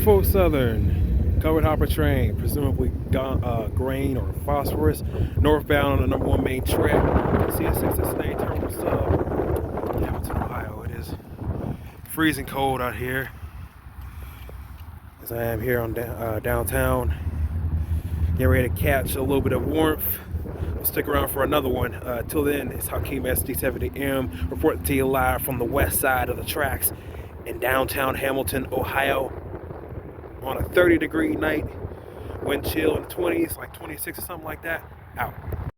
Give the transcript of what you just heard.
Norfolk Southern covered hopper train, presumably grain or phosphorus, northbound on the #1 main track, CSX Toledo Sub, Hamilton, Ohio. It is freezing cold out here, as I am here on downtown, getting ready to catch a little bit of warmth. We'll stick around for another one. Till then, it's Hakeem SD70M reporting to you live from the west side of the tracks in downtown Hamilton, Ohio, on a 30-degree night, wind chill in the 20s, like 26 or something like that. Out.